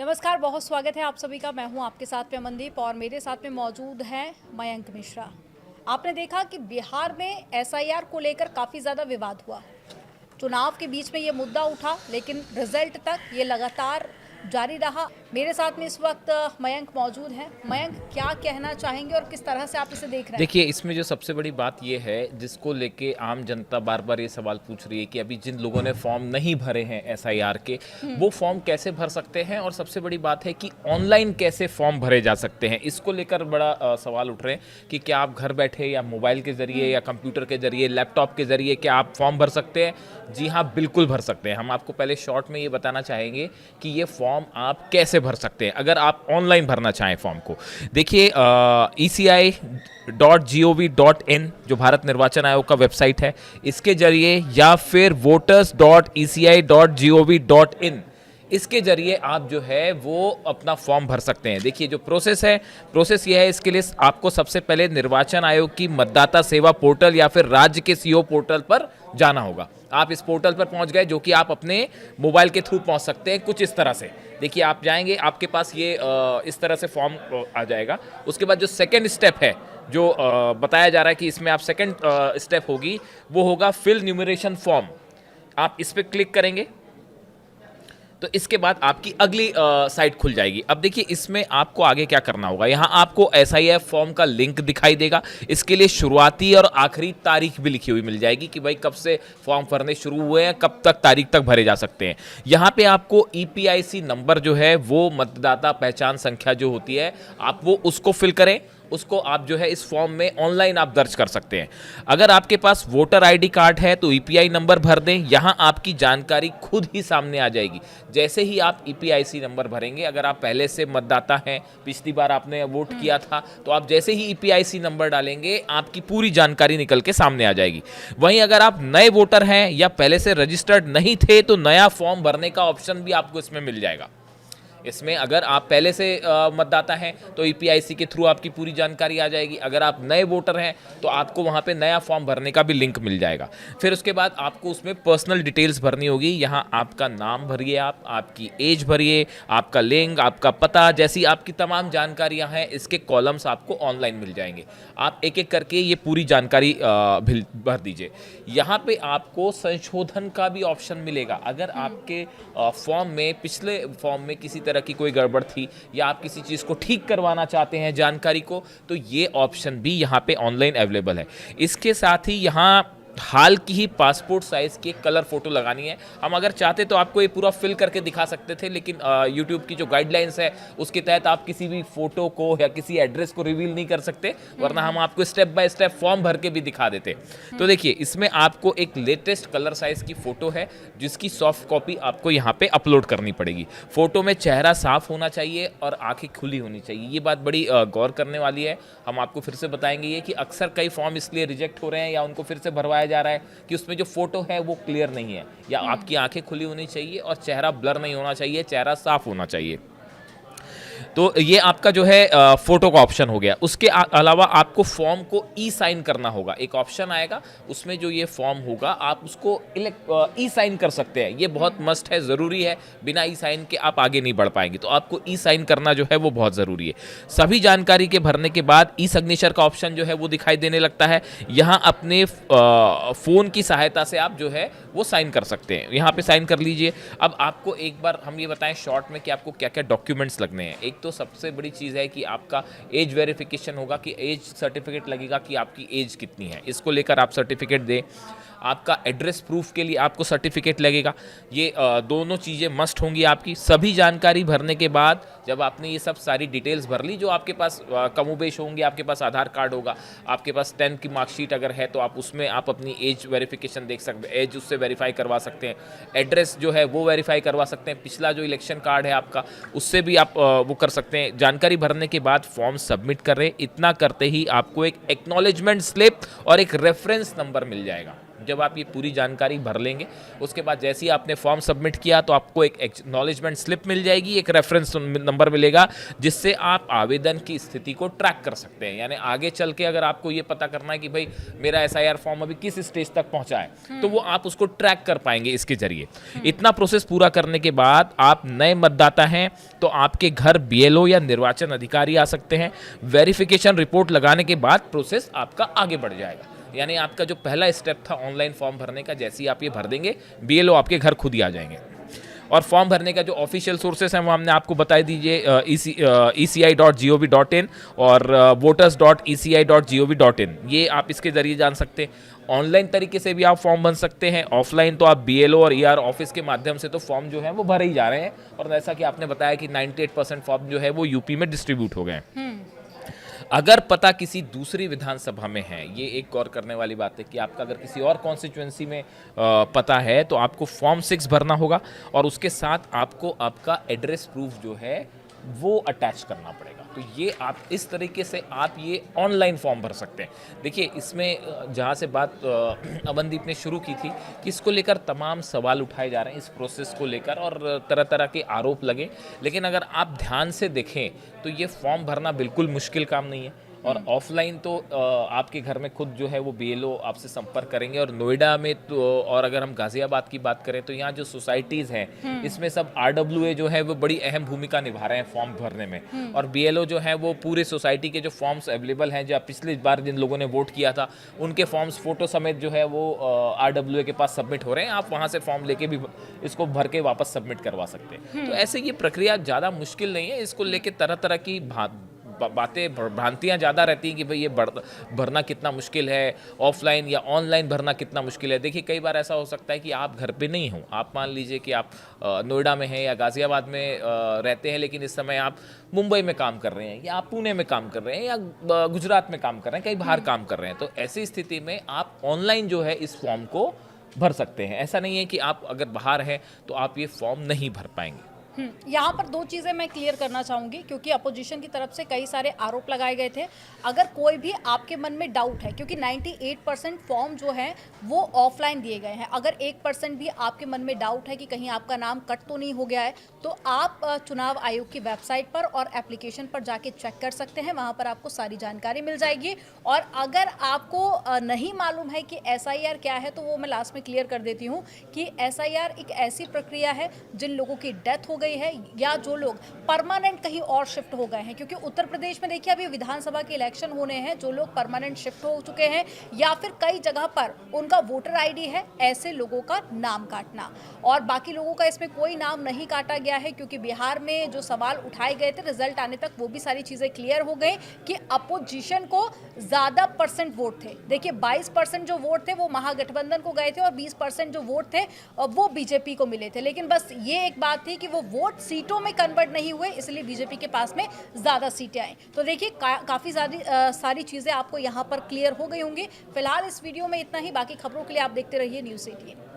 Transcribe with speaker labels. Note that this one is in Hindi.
Speaker 1: नमस्कार, बहुत स्वागत है आप सभी का। मैं हूं आपके साथ में अमनदीप और मेरे साथ में मौजूद हैं मयंक मिश्रा। आपने देखा कि बिहार में एसआईआर को लेकर काफ़ी ज़्यादा विवाद हुआ। चुनाव के बीच में ये मुद्दा उठा, लेकिन रिजल्ट तक ये लगातार जारी रहा। मेरे साथ में इस वक्त मयंक मौजूद हैं। मयंक, क्या कहना चाहेंगे और किस तरह से आप इसे देख रहे हैं?
Speaker 2: देखिए, इसमें जो सबसे बड़ी बात ये है जिसको लेके आम जनता बार बार ये सवाल पूछ रही है कि अभी जिन लोगों ने फॉर्म नहीं भरे हैं एसआईआर के, वो फॉर्म कैसे भर सकते हैं, और सबसे बड़ी बात है कि ऑनलाइन कैसे फॉर्म भरे जा सकते हैं। इसको लेकर बड़ा सवाल उठ रहे हैं कि क्या आप घर बैठे या मोबाइल के जरिए या कंप्यूटर के जरिए, लैपटॉप के जरिए क्या आप फॉर्म भर सकते हैं? जी हाँ, बिल्कुल भर सकते हैं। हम आपको पहले शॉर्ट में ये बताना चाहेंगे कि ये फॉर्म आप कैसे भर सकते हैं अगर आप ऑनलाइन भरना चाहें फॉर्म को। देखिए, ECI.gov.in जो भारत निर्वाचन आयोग का वेबसाइट है, इसके जरिए, या फिर voters.eci.gov.in, इसके जरिए आप जो है वो अपना फॉर्म भर सकते हैं। देखिए, जो प्रोसेस ये है, इसके लिए आपको सबसे पहले निर्वाचन आयोग की मतदाता सेवा पोर्टल या फिर राज्य के सीओ पोर्टल पर जाना होगा। आप इस पोर्टल पर पहुंच गए, जो कि आप अपने मोबाइल के थ्रू पहुंच सकते हैं कुछ इस तरह से। देखिए, आप जाएंगे, आपके पास ये इस तरह से फॉर्म आ जाएगा। उसके बाद जो सेकेंड स्टेप है, जो बताया जा रहा है कि इसमें आप सेकेंड स्टेप होगी, वो होगा फिल न्यूमरेशन फॉर्म। आप इस पर क्लिक करेंगे तो इसके बाद आपकी अगली साइट खुल जाएगी। अब देखिए, इसमें आपको आगे क्या करना होगा। यहाँ आपको एसआईएफ फॉर्म का लिंक दिखाई देगा। इसके लिए शुरुआती और आखिरी तारीख भी लिखी हुई मिल जाएगी कि भाई कब से फॉर्म भरने शुरू हुए हैं, कब तक तारीख तक भरे जा सकते हैं। यहाँ पे आपको ईपीआईसी नंबर जो है, वो मतदाता पहचान संख्या जो होती है, आप वो उसको फिल करें। उसको आप जो है इस फॉर्म में ऑनलाइन आप दर्ज कर सकते हैं। अगर आपके पास वोटर आईडी कार्ड है तो ईपीआई नंबर भर दें। यहाँ आपकी जानकारी खुद ही सामने आ जाएगी जैसे ही आप ईपीआईसी नंबर भरेंगे। अगर आप पहले से मतदाता हैं, पिछली बार आपने वोट किया था, तो आप जैसे ही ईपीआईसी नंबर डालेंगे, आपकी पूरी जानकारी निकल के सामने आ जाएगी। वहीं अगर आप नए वोटर हैं या पहले से रजिस्टर्ड नहीं थे, तो नया फॉर्म भरने का ऑप्शन भी आपको इसमें मिल जाएगा। इसमें अगर आप पहले से मतदाता हैं तो ईपीआईसी के थ्रू आपकी पूरी जानकारी आ जाएगी। अगर आप नए वोटर हैं तो आपको वहाँ पे नया फॉर्म भरने का भी लिंक मिल जाएगा। फिर उसके बाद आपको उसमें पर्सनल डिटेल्स भरनी होगी। यहाँ आपका नाम भरिए, आपकी एज भरिए, आपका लिंग, आपका पता, जैसी आपकी तमाम जानकारियाँ हैं, इसके कॉलम्स आपको ऑनलाइन मिल जाएंगे। आप एक एक करके ये पूरी जानकारी भर दीजिए। यहाँ पे आपको संशोधन का भी ऑप्शन मिलेगा। अगर आपके फॉर्म में, पिछले फॉर्म में किसी तरह की कोई गड़बड़ थी या आप किसी चीज़ को ठीक करवाना चाहते हैं जानकारी को, तो ये ऑप्शन भी यहाँ पे ऑनलाइन अवेलेबल है। इसके साथ ही यहाँ हाल की ही पासपोर्ट साइज़ की कलर फोटो लगानी है। हम अगर चाहते तो आपको ये पूरा फिल करके दिखा सकते थे, लेकिन यूट्यूब की जो गाइडलाइंस है उसके तहत आप किसी भी फोटो को या किसी एड्रेस को रिवील नहीं कर सकते, वरना हम आपको स्टेप बाय स्टेप फॉर्म भर के भी दिखा देते। तो देखिए, इसमें आपको एक लेटेस्ट कलर साइज़ की फ़ोटो है, जिसकी सॉफ्ट कॉपी आपको यहाँ पे अपलोड करनी पड़ेगी। फ़ोटो में चेहरा साफ होना चाहिए और आंखें खुली होनी चाहिए। ये बात बड़ी गौर करने वाली है। हम आपको फिर से बताएंगे ये कि अक्सर कई फॉर्म इसलिए रिजेक्ट हो रहे हैं या उनको फिर से भरवाया जा रहा है कि उसमें जो फोटो है वो क्लियर नहीं है, या आपकी आंखें खुली होनी चाहिए और चेहरा ब्लर नहीं होना चाहिए, चेहरा साफ होना चाहिए। तो ये आपका जो है फोटो का ऑप्शन हो गया। उसके अलावा आपको फॉर्म को ई साइन करना होगा। एक ऑप्शन आएगा, उसमें जो ये फॉर्म होगा आप उसको ई साइन कर सकते हैं। ये बहुत मस्ट है, ज़रूरी है। बिना ई साइन के आप आगे नहीं बढ़ पाएंगे, तो आपको ई साइन करना जो है वो बहुत ज़रूरी है। सभी जानकारी के भरने के बाद ई सिग्नेचर का ऑप्शन जो है वो दिखाई देने लगता है। यहाँ अपने फ़ोन की सहायता से आप जो है वो साइन कर सकते हैं। यहाँ पे साइन कर लीजिए। अब आपको एक बार हम ये बताएं शॉर्ट में कि आपको क्या क्या डॉक्यूमेंट्स लगने हैं। एक तो सबसे बड़ी चीज़ है कि आपका एज वेरिफिकेशन होगा, कि एज सर्टिफिकेट लगेगा कि आपकी एज कितनी है। इसको लेकर आप सर्टिफिकेट दें। आपका एड्रेस प्रूफ के लिए आपको सर्टिफिकेट लगेगा। ये दोनों चीज़ें मस्ट होंगी आपकी। सभी जानकारी भरने के बाद जब आपने ये सब सारी डिटेल्स भर ली, जो आपके पास कमोबेश होंगी, आपके पास आधार कार्ड होगा, आपके पास 10th की मार्कशीट अगर है तो आप उसमें आप अपनी एज वेरिफिकेशन देख सकते हैं, एज उससे वेरीफाई करवा सकते हैं। एड्रेस जो है वो वेरीफाई करवा सकते हैं। पिछला जो इलेक्शन कार्ड है आपका, उससे भी आप वो कर सकते हैं। जानकारी भरने के बाद फॉर्म सबमिट करें। इतना करते ही आपको एक एक्नॉलेजमेंट स्लिप और एक रेफरेंस नंबर मिल जाएगा। जब आप ये पूरी जानकारी भर लेंगे, उसके बाद जैसे ही आपने फॉर्म सबमिट किया तो आपको एक एक्नॉलेजमेंट स्लिप मिल जाएगी, एक रेफरेंस नंबर मिलेगा, जिससे आप आवेदन की स्थिति को ट्रैक कर सकते हैं। यानी आगे चल के अगर आपको ये पता करना है कि भाई मेरा SIR फॉर्म अभी किस स्टेज तक पहुंचा है, तो वो आप उसको ट्रैक कर पाएंगे इसके जरिए। इतना प्रोसेस पूरा करने के बाद आप नए मतदाता हैं तो आपके घर BLO या निर्वाचन अधिकारी आ सकते हैं। वेरिफिकेशन रिपोर्ट लगाने के बाद प्रोसेस आपका आगे बढ़ जाएगा। यानी आपका जो पहला स्टेप था ऑनलाइन फॉर्म भरने का, जैसे ही आप ये भर देंगे BLO आपके घर खुद ही आ जाएंगे। और फॉर्म भरने का जो ऑफिशियल सोर्सेस हैं वो हमने आपको बता दीजिए, eci.gov.in और voters.eci.gov.in, ये आप इसके जरिए जान सकते हैं। ऑनलाइन तरीके से भी आप फॉर्म भर सकते हैं, ऑफलाइन तो आप BLO और ER ऑफिस के माध्यम से तो फॉर्म जो है वो भरे ही जा रहे हैं। और जैसा कि आपने बताया कि 98% फॉर्म जो है वो यूपी में डिस्ट्रीब्यूट हो गए हैं। अगर पता किसी दूसरी विधानसभा में है, ये एक गौर करने वाली बात है कि आपका अगर किसी और कॉन्स्टिट्यूएंसी में पता है तो आपको फॉर्म 6 भरना होगा और उसके साथ आपको आपका एड्रेस प्रूफ जो है वो अटैच करना पड़ेगा। तो ये आप इस तरीके से आप ये ऑनलाइन फॉर्म भर सकते हैं। देखिए इसमें जहाँ से बात अमनदीप ने शुरू की थी कि इसको लेकर तमाम सवाल उठाए जा रहे हैं, इस प्रोसेस को लेकर, और तरह तरह के आरोप लगे, लेकिन अगर आप ध्यान से देखें तो ये फॉर्म भरना बिल्कुल मुश्किल काम नहीं है। और ऑफलाइन तो आपके घर में खुद जो है वो BLO आपसे संपर्क करेंगे। और नोएडा में तो, और अगर हम गाजियाबाद की बात करें तो यहाँ जो सोसाइटीज़ हैं इसमें सब RWA जो है वो बड़ी अहम भूमिका निभा रहे हैं फॉर्म भरने में। और BLO जो है वो पूरे सोसाइटी के जो फॉर्म्स अवेलेबल हैं, जो पिछली बार जिन लोगों ने वोट किया था उनके फॉर्म्स फोटो समेत जो है वो RWA के पास सबमिट हो रहे हैं। आप वहाँ से फॉर्म लेके भी इसको भर के वापस सबमिट करवा सकते हैं। तो ऐसे ये प्रक्रिया ज़्यादा मुश्किल नहीं है। इसको लेके तरह तरह की बातें, भ्रांतियां ज़्यादा रहती हैं कि भाई ये भरना कितना मुश्किल है, ऑफलाइन या ऑनलाइन भरना कितना मुश्किल है। देखिए कई बार ऐसा हो सकता है कि आप घर पे नहीं हो, आप मान लीजिए कि आप नोएडा में हैं या गाज़ियाबाद में रहते हैं, लेकिन इस समय आप मुंबई में काम कर रहे हैं या आप पुणे में काम कर रहे हैं या गुजरात में काम कर रहे हैं, कहीं बाहर काम कर रहे हैं। तो ऐसी स्थिति में आप ऑनलाइन जो है इस फॉर्म को भर सकते हैं। ऐसा नहीं है कि आप अगर बाहर हैं तो आप ये फॉर्म नहीं भर पाएंगे।
Speaker 1: यहाँ पर दो चीज़ें मैं क्लियर करना चाहूँगी, क्योंकि अपोजिशन की तरफ से कई सारे आरोप लगाए गए थे। अगर कोई भी आपके मन में डाउट है, क्योंकि 98% फॉर्म जो है वो ऑफलाइन दिए गए हैं, अगर 1% भी आपके मन में डाउट है कि कहीं आपका नाम कट तो नहीं हो गया है, तो आप चुनाव आयोग की वेबसाइट पर और एप्लीकेशन पर जाके चेक कर सकते हैं। वहाँ पर आपको सारी जानकारी मिल जाएगी। और अगर आपको नहीं मालूम है कि SIR क्या है, तो वो मैं लास्ट में क्लियर कर देती हूँ कि SIR एक ऐसी प्रक्रिया है जिन लोगों की डेथ हो गई है या जो लोग परमानेंट कहीं और शिफ्ट हो गए हैं, क्योंकि उत्तर प्रदेश में देखिए अभी विधानसभा के इलेक्शन होने हैं, जो लोग परमानेंट शिफ्ट हो चुके हैं या फिर कई जगह पर उनका वोटर ID है, ऐसे लोगों का नाम काटना। और बाकी लोगों का इसमें कोई नाम नहीं काटा गया है, क्योंकि बिहार में जो सवाल उठाए गए थे रिजल्ट आने तक वो भी सारी चीजें क्लियर हो गई कि अपोजिशन को ज्यादा परसेंट वोट थे। देखिए 22% जो वोट थे वो महागठबंधन को गए थे और 20% जो वोट थे वो BJP को मिले थे। लेकिन बस ये एक बात थी कि वो वोट सीटों में कन्वर्ट नहीं हुए, इसलिए BJP के पास में ज्यादा सीटें आई। तो देखिए काफी सारी चीजें आपको यहाँ पर क्लियर हो गई होंगी। फिलहाल इस वीडियो में इतना ही। बाकी खबरों के लिए आप देखते रहिए News 18।